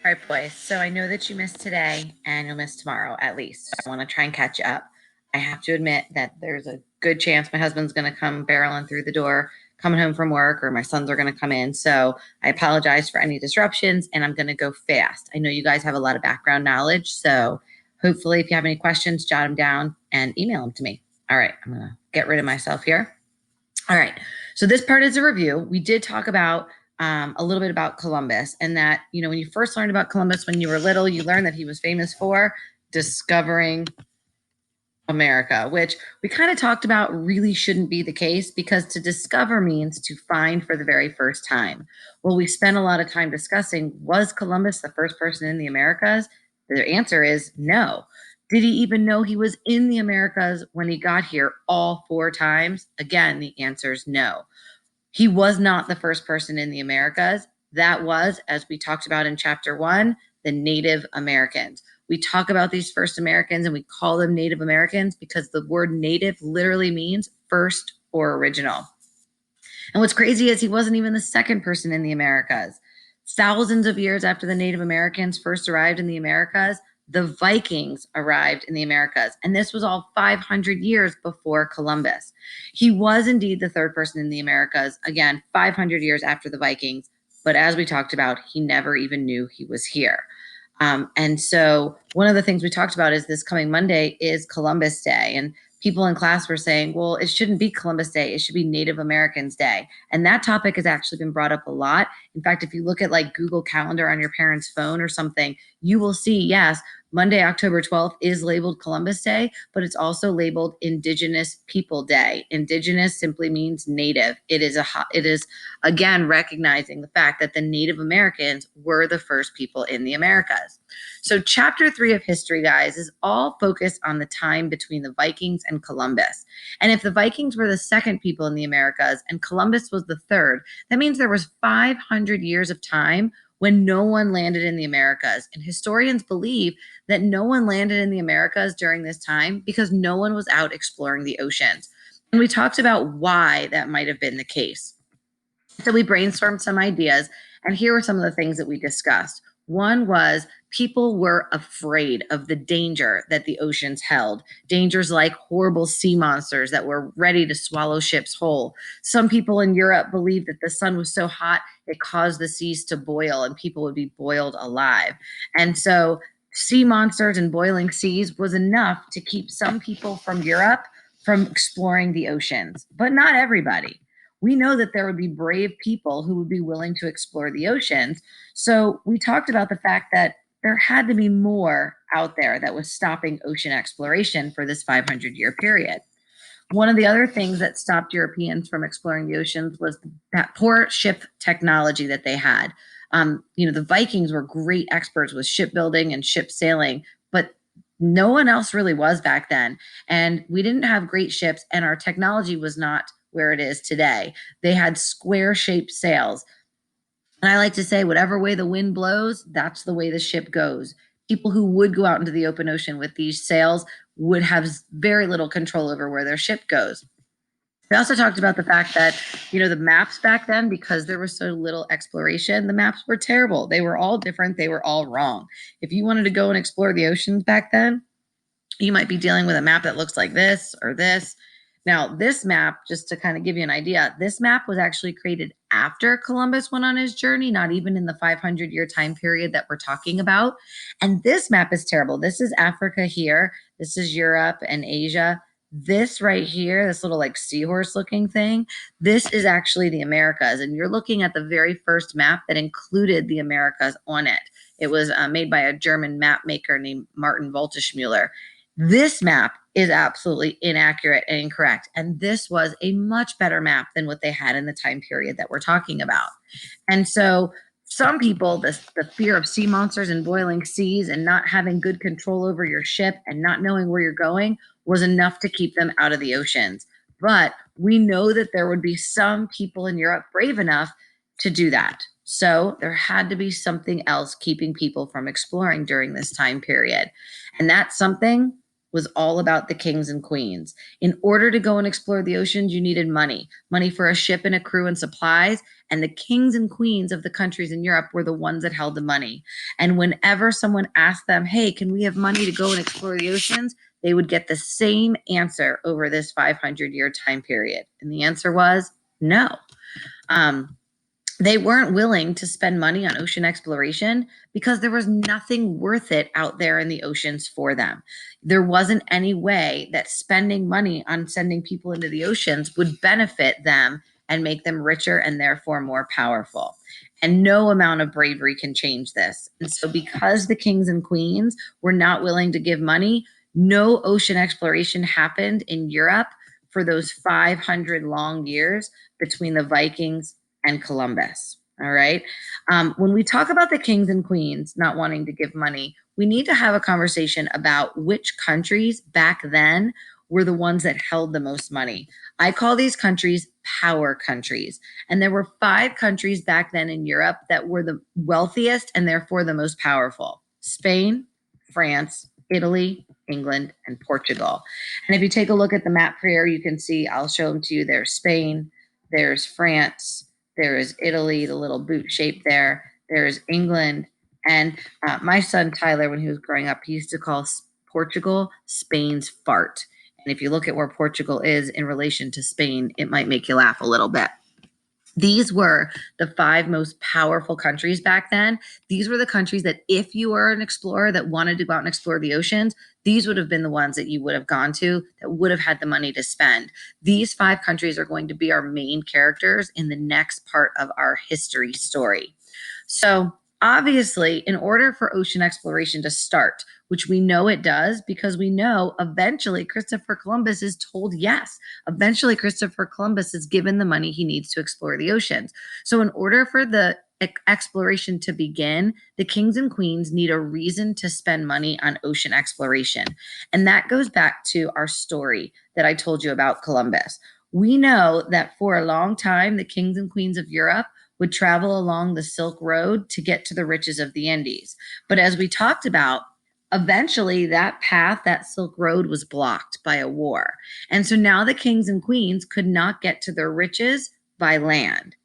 All right, boys. So I know that you missed today and you'll miss tomorrow at least. I want to try and catch you up. I have to admit that there's a good chance my husband's going to come barreling through the door, coming home from work, or my sons are going to come in. So I apologize for any disruptions and I'm going to go fast. I know you guys have a lot of background knowledge. So hopefully, if you have any questions, jot them down and email them to me. All right, I'm going to get rid of myself here. All right. So this part is a review. We did talk about a little bit about Columbus, and that, when you first learned about Columbus when you were little, you learned that he was famous for discovering America, which we kind of talked about really shouldn't be the case, because to discover means to find for the very first time. Well, we spent a lot of time discussing, was Columbus the first person in the Americas? The answer is no. Did he even know he was in the Americas when he got here all 4 times? Again, the answer is no. He was not the first person in the Americas. That was, as we talked about in chapter 1, the Native Americans. We talk about these first Americans and we call them Native Americans because the word native literally means first or original. And what's crazy is he wasn't even the second person in the Americas. Thousands of years after the Native Americans first arrived in the Americas, the Vikings arrived in the Americas. And this was all 500 years before Columbus. He was indeed the third person in the Americas, again, 500 years after the Vikings. But as we talked about, he never even knew he was here. And so one of the things we talked about is this coming Monday is Columbus Day. And people in class were saying, well, it shouldn't be Columbus Day. It should be Native Americans Day. And that topic has actually been brought up a lot. In fact, if you look at like Google Calendar on your parents' phone or something, you will see, yes, Monday, October 12th is labeled Columbus Day, but it's also labeled Indigenous People Day. Indigenous simply means native. It is again recognizing the fact that the Native Americans were the first people in the Americas. So chapter 3 of history, guys, is all focused on the time between the Vikings and Columbus. And if the Vikings were the second people in the Americas and Columbus was the third, that means there was 500 years of time when no one landed in the Americas. And historians believe that no one landed in the Americas during this time because no one was out exploring the oceans. And we talked about why that might have been the case. So we brainstormed some ideas, and here were some of the things that we discussed. One was people were afraid of the danger that the oceans held, dangers like horrible sea monsters that were ready to swallow ships whole. Some people in Europe believed that the sun was so hot it caused the seas to boil and people would be boiled alive. And so sea monsters and boiling seas was enough to keep some people from Europe from exploring the oceans, but not everybody. We know that there would be brave people who would be willing to explore the oceans. So we talked about the fact that there had to be more out there that was stopping ocean exploration for this 500-year period. One of the other things that stopped Europeans from exploring the oceans was that poor ship technology that they had. The Vikings were great experts with shipbuilding and ship sailing, but no one else really was back then. And we didn't have great ships, and our technology was not where it is today. They had square-shaped sails. And I like to say, whatever way the wind blows, that's the way the ship goes. People who would go out into the open ocean with these sails would have very little control over where their ship goes. We also talked about the fact that, the maps back then, because there was so little exploration, the maps were terrible. They were all different. They were all wrong. If you wanted to go and explore the oceans back then, you might be dealing with a map that looks like this or this. Now, this map, just to kind of give you an idea, this map was actually created after Columbus went on his journey, not even in the 500-year time period that we're talking about. And this map is terrible. This is Africa here. This is Europe and Asia. This right here, this little like seahorse looking thing, this is actually the Americas. And you're looking at the very first map that included the Americas on it. It was made by a German map maker named Martin Woltschmuller. This map is absolutely inaccurate and incorrect. And this was a much better map than what they had in the time period that we're talking about. And so some people, the fear of sea monsters and boiling seas and not having good control over your ship and not knowing where you're going was enough to keep them out of the oceans. But we know that there would be some people in Europe brave enough to do that. So there had to be something else keeping people from exploring during this time period. And that something was all about the kings and queens. In order to go and explore the oceans, you needed money for a ship and a crew and supplies. And the kings and queens of the countries in Europe were the ones that held the money. And whenever someone asked them, hey, can we have money to go and explore the oceans? They would get the same answer over this 500-year time period. And the answer was no. They weren't willing to spend money on ocean exploration because there was nothing worth it out there in the oceans for them. There wasn't any way that spending money on sending people into the oceans would benefit them and make them richer and therefore more powerful. And no amount of bravery can change this. And so, because the kings and queens were not willing to give money, no ocean exploration happened in Europe for those 500 long years between the Vikings and Columbus. All right. When we talk about the kings and queens not wanting to give money, we need to have a conversation about which countries back then were the ones that held the most money. I call these countries power countries. And there were 5 countries back then in Europe that were the wealthiest and therefore the most powerful: Spain, France, Italy, England, and Portugal. And if you take a look at the map here, you can see, I'll show them to you. There's Spain, there's France, there is Italy, the little boot shape there. There's England. And my son, Tyler, when he was growing up, he used to call Portugal Spain's fart. And if you look at where Portugal is in relation to Spain, it might make you laugh a little bit. These were the 5 most powerful countries back then. These were the countries that if you were an explorer that wanted to go out and explore the oceans, these would have been the ones that you would have gone to, that would have had the money to spend. These 5 countries are going to be our main characters in the next part of our history story. So obviously, in order for ocean exploration to start, which we know it does because we know eventually Christopher Columbus is told yes. Eventually, Christopher Columbus is given the money he needs to explore the oceans. So in order for the exploration to begin, the kings and queens need a reason to spend money on ocean exploration. And that goes back to our story that I told you about Columbus. We know that for a long time, the kings and queens of Europe would travel along the Silk Road to get to the riches of the Indies. But as we talked about, eventually that path, that Silk Road, was blocked by a war. And so now the kings and queens could not get to their riches by land.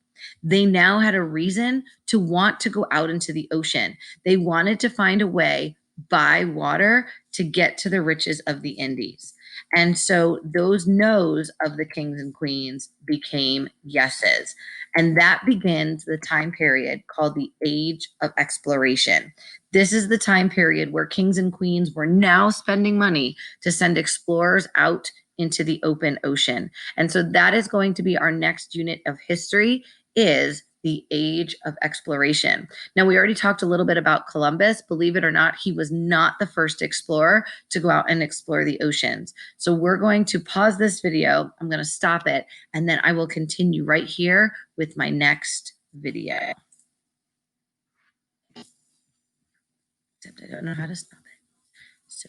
They now had a reason to want to go out into the ocean. They wanted to find a way by water to get to the riches of the Indies. And so those no's of the kings and queens became yeses. And that begins the time period called the Age of Exploration. This is the time period where kings and queens were now spending money to send explorers out into the open ocean. And so that is going to be our next unit of history, is the Age of Exploration. Now, we already talked a little bit about Columbus. Believe it or not, he was not the first explorer to go out and explore the oceans. So we're going to pause this video. I'm going to stop it, and then I will continue right here with my next video. Except I don't know how to stop it. So